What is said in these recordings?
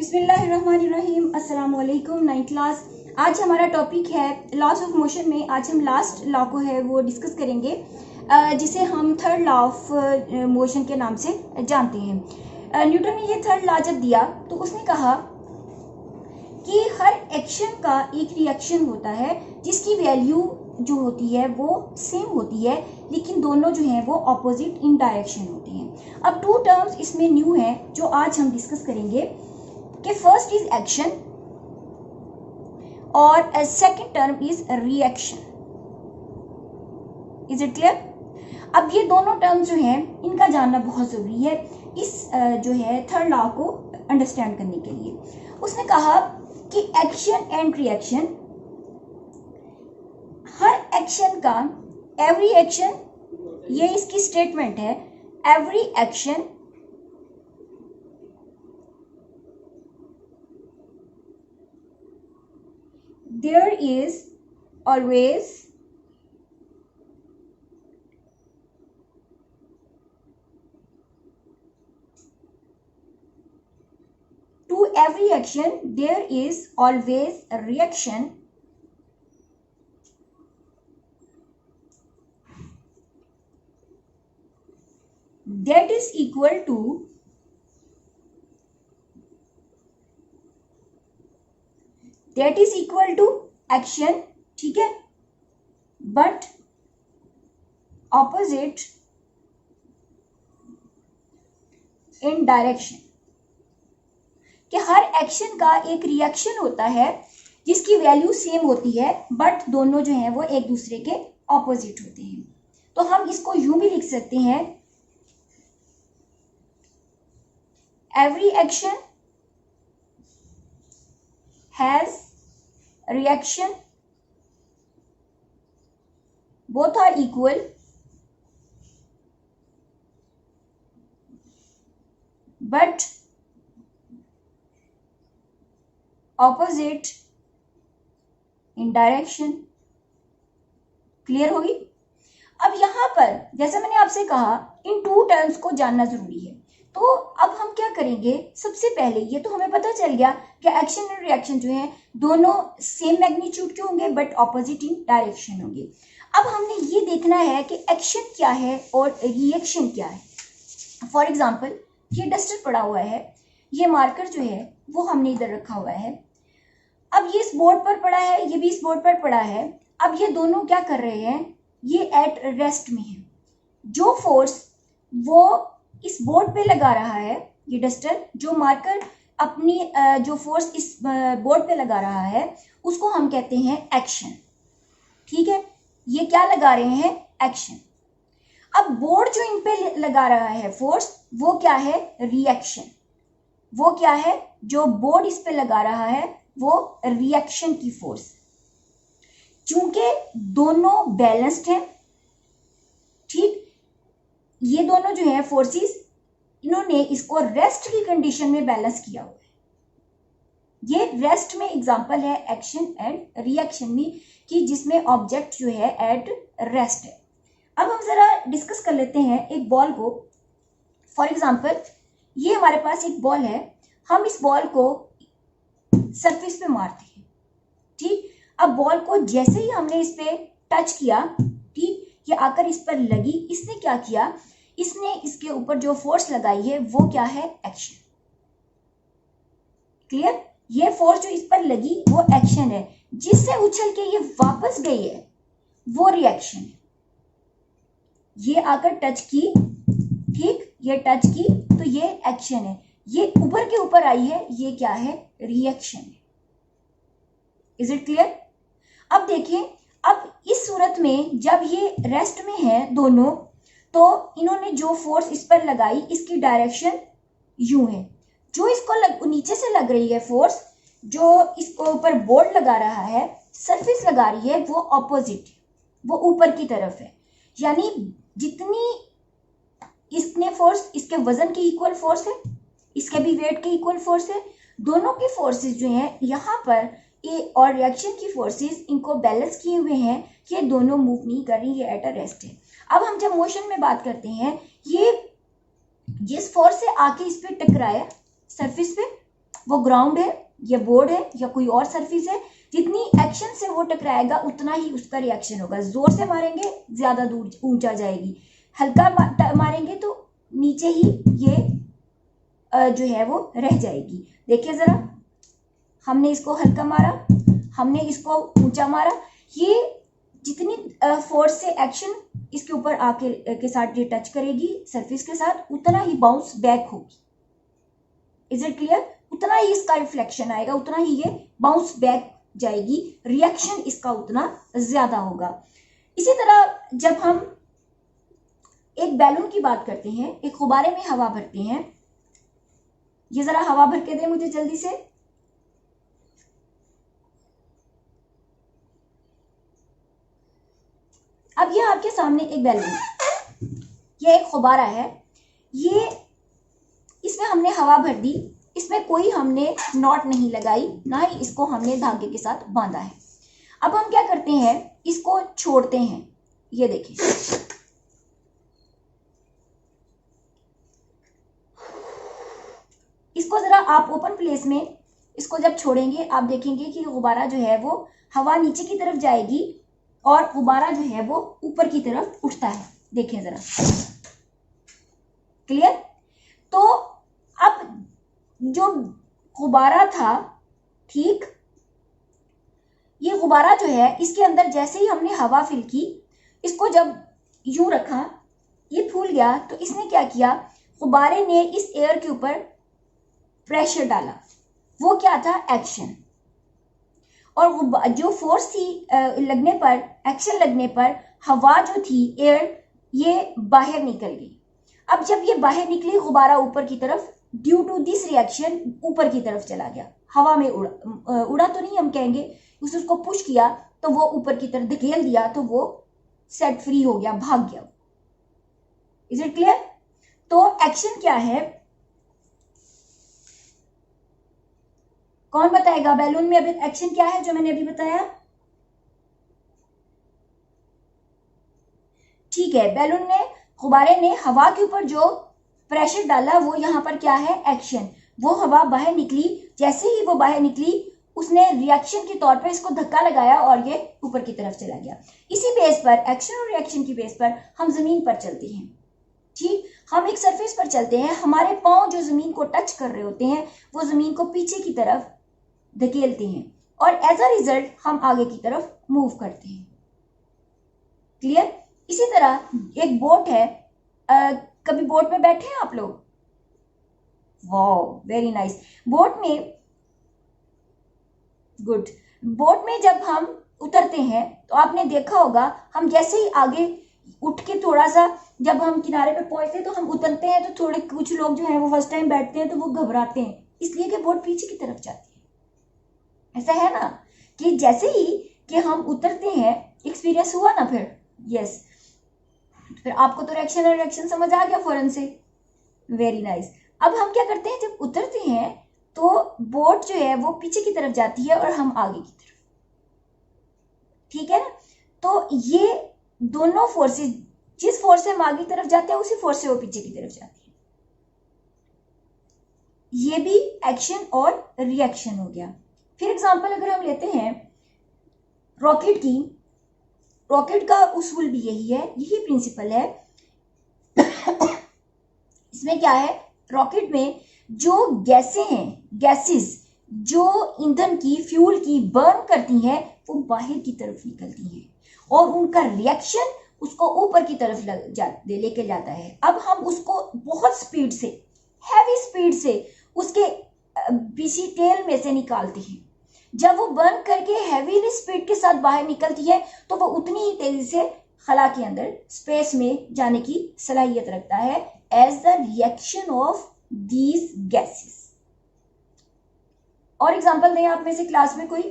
बिस्मिल्लाहिर्रहमानिर्रहीम। अस्सलाम वालेकुम। 9th class. आज हमारा टॉपिक है लॉज ऑफ मोशन में। आज हम लास्ट लॉ को है वो डिस्कस करेंगे, जिसे हम थर्ड लॉ ऑफ मोशन के नाम से जानते हैं। न्यूटन ने ये थर्ड लॉ जब दिया तो उसने कहा कि हर एक्शन का एक रिएक्शन होता है जिसकी वैल्यू जो होती है वो सेम होती है, लेकिन दोनों जो हैं वो ऑपोजिट इन डायरेक्शन होते हैं। अब टू टर्म्स इसमें न्यू हैं जो आज हम डिस्कस करेंगे कि फर्स्ट इज एक्शन और second term is reaction. Is it clear? अब ये दोनों टर्म्स जो हैं इनका जानना बहुत जरूरी है इस जो है थर्ड लॉ को अंडरस्टैंड करने के लिए। उसने कहा कि action and reaction, her action का, एवरी एक्शन, ये इसकी स्टेटमेंट है, every action there is always to every action there is always a reaction that is equal to action, ठीक है, बट ऑपोजिट इन डायरेक्शन। कि हर एक्शन का एक reaction होता है जिसकी वैल्यू सेम होती है बट दोनों जो हैं वो एक दूसरे के ऑपोजिट होते हैं। तो हम इसको यूं भी लिख सकते हैं, every action has reaction, both are equal, but opposite in direction। Clear होगी? अब यहां पर जैसा मैंने आपसे कहा इन टू टर्म्स को जानना जरूरी है। तो अब हम क्या करेंगे, सबसे पहले ये तो हमें पता चल गया कि एक्शन और रिएक्शन जो है दोनों सेम मैग्नीट्यूड के होंगे बट ऑपोजिट इन डायरेक्शन होंगे। अब हमने ये देखना है कि एक्शन क्या है और रिएक्शन क्या है। फॉर एग्जांपल ये डस्टर पड़ा हुआ है, ये मार्कर जो है वो हमने इधर रखा हुआ है, अब ये इस बोर्ड पर पड़ा है, ये भी इस बोर्ड पर पड़ा है। अब ये दोनों क्या कर रहे हैं, ये एट रेस्ट में है। जो फोर्स वो इस बोर्ड पे लगा रहा है, ये डस्टर, जो मार्कर अपनी जो फोर्स इस बोर्ड पे लगा रहा है उसको हम कहते हैं एक्शन। ठीक है, ये क्या लगा रहे हैं, एक्शन। अब बोर्ड जो इन पे लगा रहा है फोर्स वो क्या है, रिएक्शन। वो क्या है, जो बोर्ड इस पे लगा रहा है वो रिएक्शन की फोर्स। चूंकि दोनों बैलेंस्ड हैं, ठीक, ये दोनों जो है फोर्सेस, इन्होंने इसको रेस्ट की कंडीशन में बैलेंस किया हुआ है। ये रेस्ट में एग्जांपल है एक्शन एंड रिएक्शन में, कि जिसमें ऑब्जेक्ट जो है एट रेस्ट है। अब हम जरा डिस्कस कर लेते हैं एक बॉल को। फॉर एग्जांपल ये हमारे पास एक बॉल है, हम इस बॉल को सरफेस पे मारते हैं, ठीक। अब बॉल को जैसे ही हमने इस पे टच किया, ठीक, ये आकर इस पर लगी, इसने क्या किया, इसने इसके ऊपर जो फोर्स लगाई है वो क्या है, एक्शन। क्लियर? ये फोर्स जो इस पर लगी वो एक्शन है, जिससे उछल के ये वापस गई है वो रिएक्शन है। ये आकर टच की, ठीक, ये टच की तो ये एक्शन है, ये ऊपर के ऊपर आई है, ये क्या है, रिएक्शन है। Is it clear? अब देखिए, अब इस सूरत में जब ये रेस्ट में है दोनों, तो इन्होंने जो फोर्स इस पर लगाई इसकी डायरेक्शन यूं है। जो इसको नीचे से लग रही है फोर्स, जो इसको ऊपर बोर्ड लगा रहा है, सरफेस लगा रही है, वो ऑपोजिट है, वो ऊपर की तरफ है। यानी जितनी इसने फोर्स, इसके वजन की इक्वल फोर्स है, इसके भी वेट की इक्वल फोर्स है। दोनों के फोर्सेस जो हैं यहाँ पर ए और रिएक्शन की फोर्सेस, इनको बैलेंस किए हुए हैं कि दोनों मूव नहीं कर रही, ये एट अ रेस्ट है। अब हम जब मोशन में बात करते हैं, ये जिस फोर्स से आके इस पे टकराया सरफेस पे, वो ग्राउंड है या बोर्ड है या कोई और सरफेस है, जितनी एक्शन से वो टकराएगा उतना ही उसका रिएक्शन होगा। जोर से मारेंगे ज्यादा दूर ऊंचा जाएगी, हल्का मारेंगे तो नीचे ही ये जो है वो रह जाएगी। देखिए जरा, हमने इसको हल्का मारा, हमने इसको ऊंचा मारा, ये जितनी फोर्स से एक्शन इसके ऊपर आके के साथ ये टच करेगी सरफेस के साथ, उतना ही बाउंस बैक होगी। Is it clear? उतना ही इसका रिफ्लेक्शन आएगा, उतना ही ये बाउंस बैक जाएगी, रिएक्शन इसका उतना ज्यादा होगा। इसी तरह जब हम एक बैलून की बात करते हैं, एक गुब्बारे में हवा भरते हैं, ये जरा हवा भर के दे मुझे जल्दी से। अब ये आपके सामने एक बैलून है, ये एक गुब्बारा है, ये इसमें हमने हवा भर दी, इसमें कोई हमने नॉट नहीं लगाई, ना ही इसको हमने धागे के साथ बांधा है। अब हम क्या करते हैं, इसको छोड़ते हैं। ये देखिए, इसको जरा आप ओपन प्लेस में इसको जब छोड़ेंगे, आप देखेंगे कि गुब्बारा जो है वो हवा नीचे की तरफ जाएगी और गुब्बारा जो है वो ऊपर की तरफ उठता है। देखें जरा, क्लियर? तो अब जो गुब्बारा था, ठीक, ये गुब्बारा जो है इसके अंदर जैसे ही हमने हवा फिल की, इसको जब यूं रखा, ये फूल गया, तो इसने क्या किया, गुब्बारे ने इस एयर के ऊपर प्रेशर डाला। वो क्या था, एक्शन। और जो फोर्स थी लगने पर, एक्शन लगने पर, हवा जो थी, एयर, ये बाहर निकल गई। अब जब ये बाहर निकली, गुब्बारा ऊपर की तरफ, ड्यू टू दिस रिएक्शन ऊपर की तरफ चला गया, हवा में उड़ा तो नहीं हम कहेंगे, उसको पुश किया तो वो ऊपर की तरफ धकेल दिया, तो वो सेट फ्री हो गया, भाग गया। Is it clear? तो एक्शन क्या है, कौन बताएगा? बैलून में अभी एक्शन क्या है जो मैंने अभी बताया? ठीक है, बैलून ने, गुब्बारे ने हवा के ऊपर जो प्रेशर डाला, वो यहाँ पर क्या है, एक्शन। वो हवा बाहर निकली, जैसे ही वो बाहर निकली, उसने रिएक्शन के तौर पर इसको धक्का लगाया और ये ऊपर की तरफ चला गया। इसी बेस पर, एक्शन और रिएक्शन की बेस पर हम जमीन पर चलते हैं। ठीक, हम एक सरफेस पर चलते हैं, हमारे पांव जो जमीन को टच कर रहे होते हैं, वो जमीन को पीछे की तरफ धकेलते हैं और एज अ रिजल्ट हम आगे की तरफ मूव करते हैं। क्लियर? इसी तरह एक बोट है, कभी बोट में बैठे हैं आप लोग? Wow, very nice. बोट में, गुड, बोट में जब हम उतरते हैं तो आपने देखा होगा, हम जैसे ही आगे उठ के थोड़ा सा, जब हम किनारे पे पहुंचते हैं तो हम उतरते हैं, तो थोड़े कुछ लोग जो है वो फर्स्ट टाइम बैठते हैं तो वो घबराते हैं, इसलिए कि बोट पीछे की तरफ जाती है। ऐसा है ना कि जैसे ही कि हम उतरते हैं, एक्सपीरियंस हुआ ना फिर? यस। फिर आपको तो रिएक्शन और रिएक्शन समझ आ गया फौरन से, वेरी नाइस। अब हम क्या करते हैं, जब उतरते हैं तो बोट जो है वो पीछे की तरफ जाती है और हम आगे की तरफ, ठीक है ना? तो ये दोनों फोर्सेस, जिस फोर्स से हम आगे की तरफ जाते हैं उसी फोर्स से वो पीछे की तरफ जाती है। ये भी एक्शन और रिएक्शन हो गया। फिर एग्जांपल अगर हम लेते हैं रॉकेट की, रॉकेट का उसूल भी यही है, यही प्रिंसिपल है। इसमें क्या है, रॉकेट में जो गैसें हैं, गैसेस जो ईंधन की, फ्यूल की बर्न करती हैं, वो बाहर की तरफ निकलती हैं और उनका रिएक्शन उसको ऊपर की तरफ लेके जाता है। अब हम उसको बहुत स्पीड से, हैवी स्पीड से उसके पीछे टेल में से निकालते हैं। जब वो बर्न करके हैवी स्पीड के साथ बाहर निकलती है तो वो उतनी ही तेजी से खला के अंदर, स्पेस में जाने की सलाहियत रखता है, as the reaction of these gases. और एग्जांपल दें आप में से क्लास में कोई?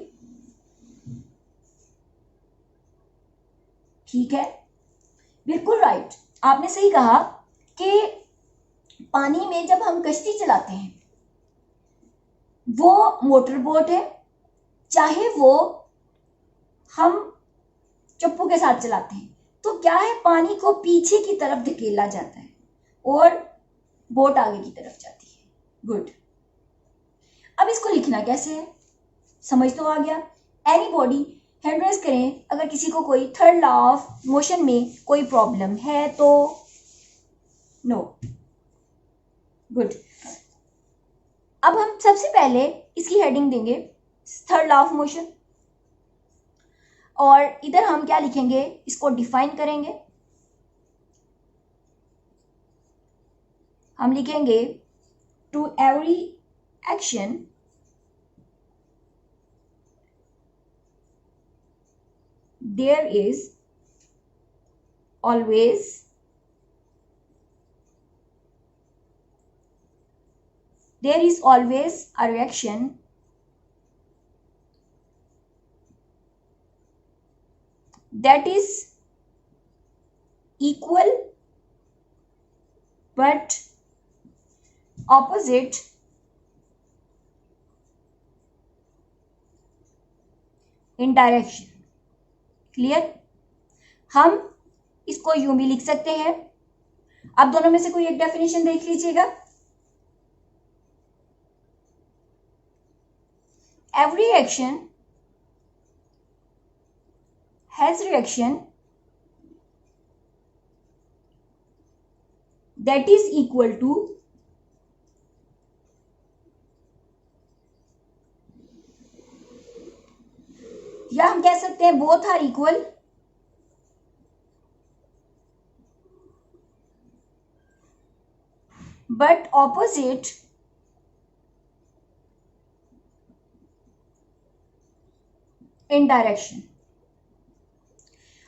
ठीक है, बिल्कुल राइट, आपने सही कहा कि पानी में जब हम कश्ती चलाते हैं, वो मोटर बोट है, चाहे वो हम चप्पू के साथ चलाते हैं, तो क्या है, पानी को पीछे की तरफ धकेला जाता है और बोट आगे की तरफ जाती है। गुड। अब इसको लिखना कैसे है, समझ तो आ गया। एनी बॉडी, हैंड रेज करें अगर किसी को कोई थर्ड लॉ ऑफ मोशन में कोई प्रॉब्लम है तो। No, good. अब हम सबसे पहले इसकी हेडिंग देंगे थर्ड लॉ ऑफ मोशन, और इधर हम क्या लिखेंगे, इसको डिफाइन करेंगे। हम लिखेंगे to every action there is always a reaction that is equal but opposite in direction। Clear? हम इसको यूं भी लिख सकते हैं। अब दोनों में से कोई एक डेफिनेशन देख लीजिएगा। Every action has reaction that is equal to या हम कह सकते हैं both are equal but opposite in direction.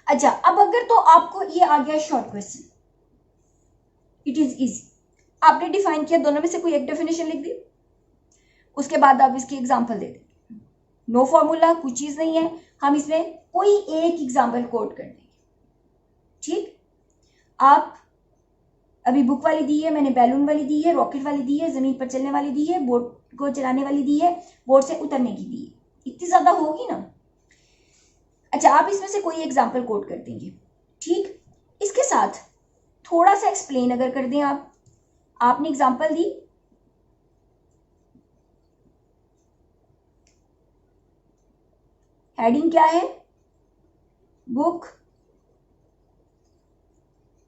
अच्छा, अब अगर तो आपको ये आ गया short question, it is easy. आपने डिफाइन किया, दोनों में से कोई एक डेफिनेशन लिख दी, उसके बाद आप इसकी एग्जांपल दे दें। नो फॉर्मूला, कुछ चीज नहीं है, हम इसमें कोई एक एग्जांपल कोट कर देंगे। ठीक, आप अभी बुक वाली दी है, मैंने बैलून वाली दी है, रॉकेट वाली दी है, जमीन पर चलने वाली दी है, बोट को चलाने वाली दी है, बोट से उतरने की दी है, इतनी ज्यादा होगी ना। अच्छा, आप इसमें से कोई एग्जांपल कोट कर देंगे। ठीक, इसके साथ थोड़ा सा एक्सप्लेन अगर कर दें आप, आपने एग्जांपल दी, हेडिंग क्या है, बुक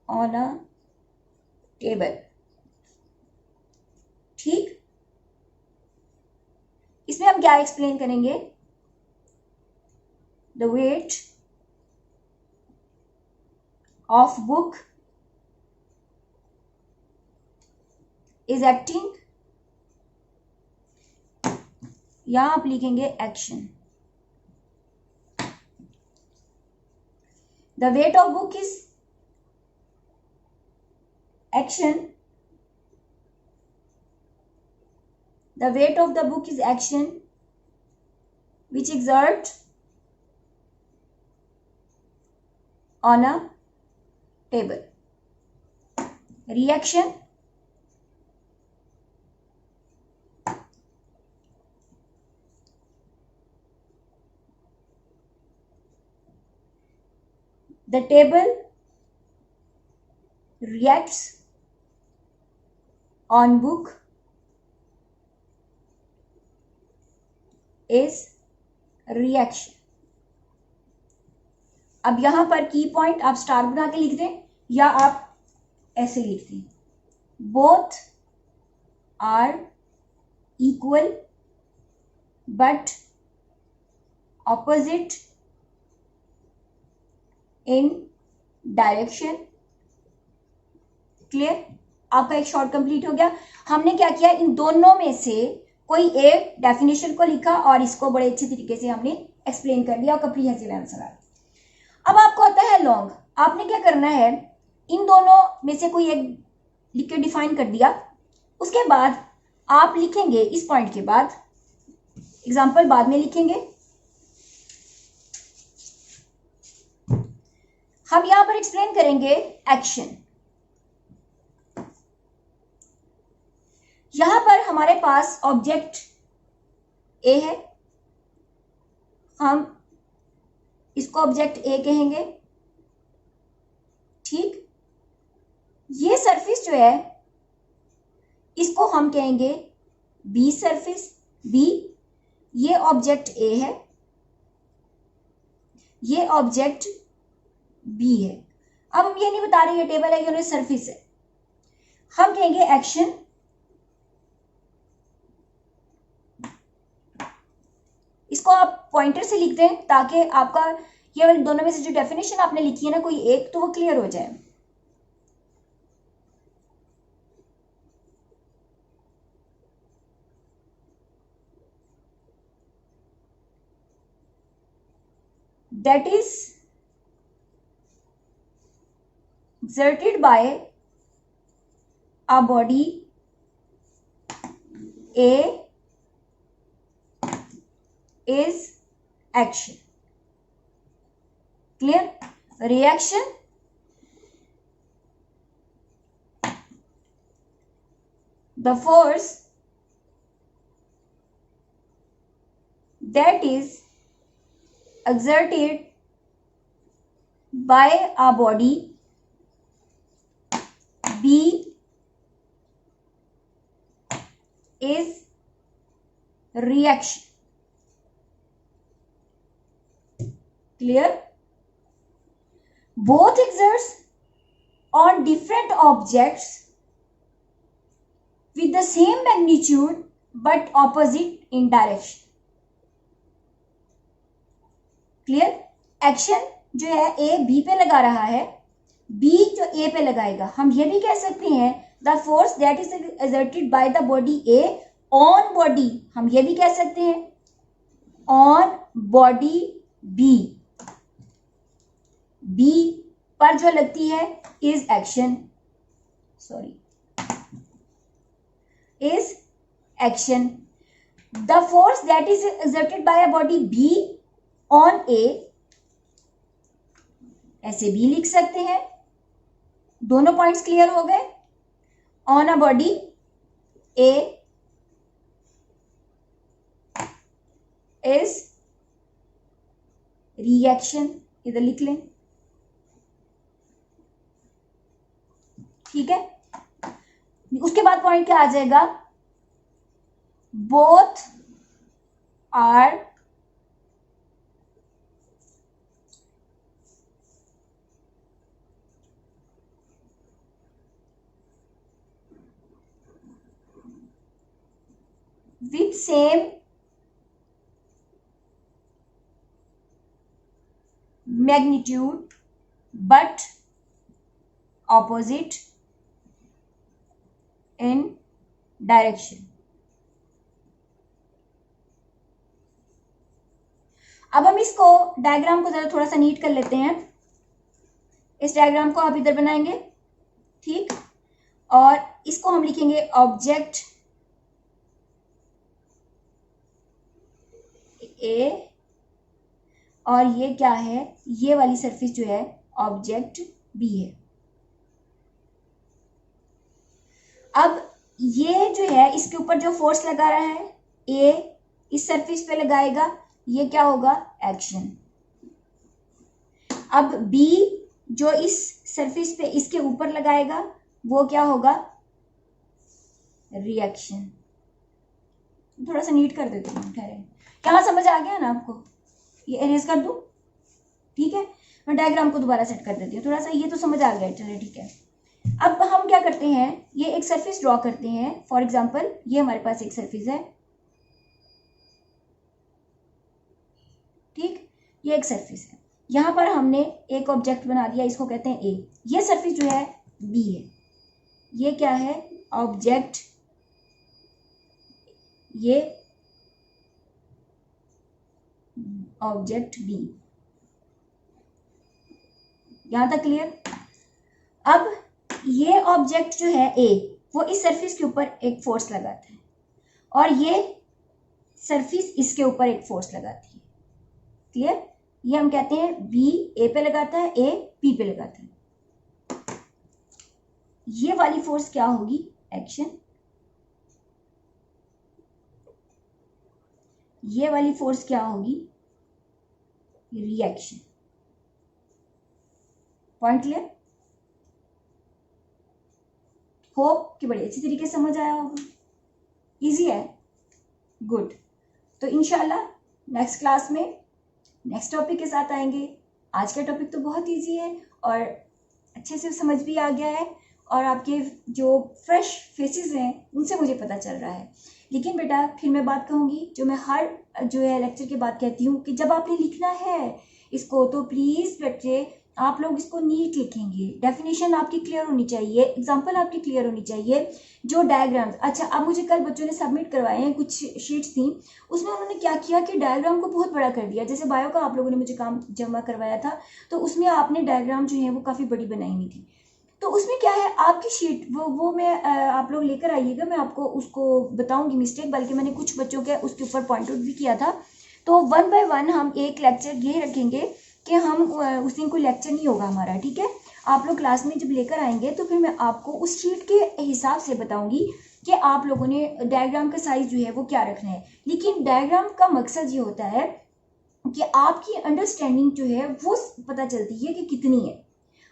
ऑन अ टेबल। ठीक, इसमें हम क्या एक्सप्लेन करेंगे, the weight of book is acting, यहां आप लिखेंगे action. The weight of book is action. The weight of the book is action which exert on a table. Reaction, the table reacts on book is reaction। अब यहां पर की point आप star बना के लिख दें या आप ऐसे लिख दें, both are equal but opposite in direction. Clear? आपका एक शॉर्ट कंप्लीट हो गया। हमने क्या किया, इन दोनों में से कोई एक डेफिनेशन को लिखा और इसको बड़े अच्छे तरीके से हमने एक्सप्लेन कर दिया और कंप्रीहेंसिव आंसर आ गया। अब आपको आता है लॉन्ग। आपने क्या करना है, इन दोनों में से कोई एक लिख के डिफाइन कर दिया, उसके बाद आप लिखेंगे इस पॉइंट के बाद, एग्जाम्पल बाद में लिखेंगे। हम यहां पर एक्सप्लेन करेंगे एक्शन। यहां पर हमारे पास ऑब्जेक्ट ए है, हम इसको ऑब्जेक्ट ए कहेंगे। ठीक, ये सरफेस जो है इसको हम कहेंगे बी सरफेस, बी, ये ऑब्जेक्ट ए है, ये ऑब्जेक्ट बी है। अब हम ये नहीं बता रहे ये टेबल है या सरफेस है, हम कहेंगे एक्शन इसको आप पॉइंटर से लिख दें ताकि आपका ये दोनों में से जो डेफिनेशन आपने लिखी है ना कोई एक, तो वो क्लियर हो जाए। That is exerted by a body A is action. Clear? Reaction the force that is exerted by a body B is reaction. Clear? Both exerts on different objects with the same magnitude but opposite in direction. Clear? Action जो है A B पे लगा रहा है, B जो A पे लगाएगा। हम ये भी कह सकते हैं the force that is exerted by the body A on body, हम ये भी कह सकते हैं ऑन बॉडी B, B पर जो लगती है is action, sorry is action. The force that is exerted by a body B on A, ऐसे भी लिख सकते हैं। दोनों पॉइंट्स क्लियर हो गए। On a body A is reaction, इधर लिख लें, ठीक है। उसके बाद पॉइंट क्या आ जाएगा, both are with same magnitude but opposite in direction. अब हम इसको डायग्राम को जरा थोड़ा सा नीट कर लेते हैं। इस डायग्राम को आप इधर बनाएंगे, ठीक, और इसको हम लिखेंगे ऑब्जेक्ट ए, और ये क्या है, ये वाली सरफेस जो है ऑब्जेक्ट बी है। अब ये जो है इसके ऊपर जो फोर्स लगा रहा है ए इस सरफेस पे लगाएगा, ये क्या होगा, एक्शन। अब बी जो इस सरफेस पे इसके ऊपर लगाएगा वो क्या होगा, रिएक्शन। थोड़ा सा नीट कर देती हूँ, ठहरे, यहाँ समझ आ गया ना आपको, ये इरेज कर दूं, ठीक है। मैं डायग्राम को दोबारा सेट कर देती हूँ, थोड़ा सा ये तो समझ आ गया, चलिए ठीक है। अब हम क्या करते हैं, ये एक सरफेस ड्रॉ करते हैं। फॉर एग्जांपल ये हमारे पास एक सरफेस है, ठीक, ये एक सरफेस है। यहाँ पर हमने एक ऑब्जेक्ट बना दिया, इसको कहते हैं ए। ये सरफेस जो है बी है, ये क्या है, ऑब्जेक्ट, ये ऑब्जेक्ट बी। यहां तक क्लियर। अब ये ऑब्जेक्ट जो है ए, वो इस सरफेस के ऊपर एक फोर्स लगाता है और ये सरफेस इसके ऊपर एक फोर्स लगाती है। क्लियर? ये हम कहते हैं बी ए पे लगाता है, ए बी पे लगाता है। ये वाली फोर्स क्या होगी, एक्शन। ये वाली फोर्स क्या होगी, रिएक्शन। Point clear? होप कि बड़ी अच्छी तरीके से समझ आया होगा। इजी है, गुड। तो इंशाल्लाह नेक्स्ट क्लास में नेक्स्ट टॉपिक के साथ आएंगे। आज का टॉपिक तो बहुत ईजी है और अच्छे से समझ भी आ गया है, और आपके जो फ्रेश फेसेस हैं उनसे मुझे पता चल रहा है। लेकिन बेटा फिर मैं बात कहूँगी, जो मैं हर जो है लेक्चर के बाद कहती हूँ, कि जब आपने लिखना है इसको तो प्लीज़ बच्चे आप लोग इसको नीट लिखेंगे। डेफिनेशन आपकी क्लियर होनी चाहिए, एग्जांपल आपकी क्लियर होनी चाहिए, जो डायग्राम्स। अच्छा, अब मुझे कल बच्चों ने सबमिट करवाए हैं, कुछ शीट्स थी, उसमें उन्होंने क्या किया कि डायग्राम को बहुत बड़ा कर दिया। जैसे बायो का आप लोगों ने मुझे काम जमा करवाया था, तो उसमें आपने डायग्राम जो है वो काफ़ी बड़ी बनाई हुई थी। तो उसमें क्या है, आपकी शीट वो मैं आप लोग लेकर आइएगा, मैं आपको उसको बताऊंगी मिस्टेक, बल्कि मैंने कुछ बच्चों के उसके ऊपर पॉइंट आउट भी किया था। तो 1 बाय 1 हम एक लेक्चर ये रखेंगे कि हम उस दिन कोई लेक्चर नहीं होगा हमारा, ठीक है। आप लोग क्लास में जब लेकर आएंगे तो फिर मैं आपको उस शीट के हिसाब से बताऊंगी कि आप लोगों ने डायग्राम का साइज जो है वो क्या रखना है। लेकिन डायग्राम का मकसद ये होता है कि आपकी अंडरस्टैंडिंग जो है वो पता चलती है कि कितनी है।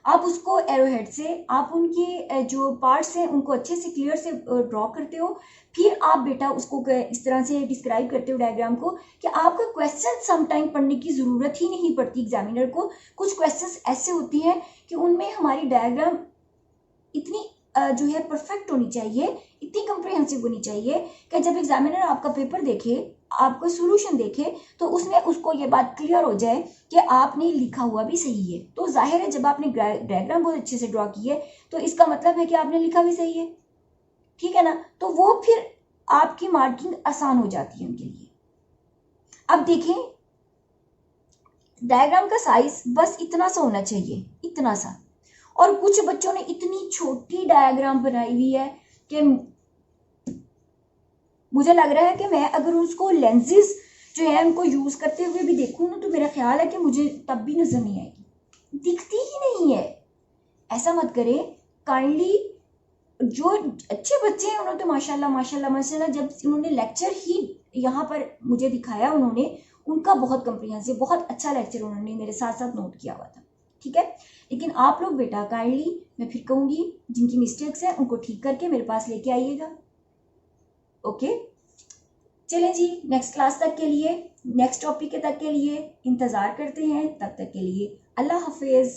आप उसको एरोहेड से आप उनकी जो पार्ट्स हैं उनको अच्छे से क्लियर से ड्रॉ करते हो, फिर आप बेटा उसको इस तरह से डिस्क्राइब करते हो डायग्राम को कि आपका क्वेश्चन सम टाइम पढ़ने की ज़रूरत ही नहीं पड़ती एग्जामिनर को। कुछ क्वेश्चंस ऐसे होती हैं कि उनमें हमारी डायग्राम इतनी जो है परफेक्ट होनी चाहिए, इतनी कंप्रिहेंसिव होनी चाहिए कि जब एग्जामिनर आपका पेपर देखे, आपको सॉल्यूशन देखे, तो उसमें उसको ये बात क्लियर हो जाए कि आपने लिखा हुआ भी सही है। तो जाहिर है जब आपने डायग्राम बहुत अच्छे से ड्रॉ की है तो इसका मतलब है कि आपने लिखा भी सही है, ठीक है ना। तो वो फिर आपकी मार्किंग आसान हो जाती है उनके लिए। अब देखें, डायग्राम का साइज बस इतना सा होना चाहिए, इतना सा। और कुछ बच्चों ने इतनी छोटी डायग्राम बनाई हुई है कि मुझे लग रहा है कि मैं अगर उसको लेंसेज जो है उनको यूज करते हुए भी देखूं ना, तो मेरा ख्याल है कि मुझे तब भी नजर नहीं आएगी, दिखती ही नहीं है। ऐसा मत करें काइंडली। जो अच्छे बच्चे हैं उन्होंने तो माशाल्लाह माशाल्लाह माशाल्लाह, जब उन्होंने लेक्चर ही यहाँ पर मुझे दिखाया, उन्होंने उनका बहुत कम्प्रिहेंसिव बहुत अच्छा लेक्चर उन्होंने मेरे साथ साथ नोट किया हुआ था, ठीक है। लेकिन आप लोग बेटा काइंडली, मैं फिर कहूँगी, जिनकी मिस्टेक्स हैं उनको ठीक करके मेरे पास लेके आइएगा, ओके। चलें जी, नेक्स्ट क्लास तक के लिए, नेक्स्ट टॉपिक तक के लिए इंतज़ार करते हैं। तब तक के लिए अल्लाह हाफिज़।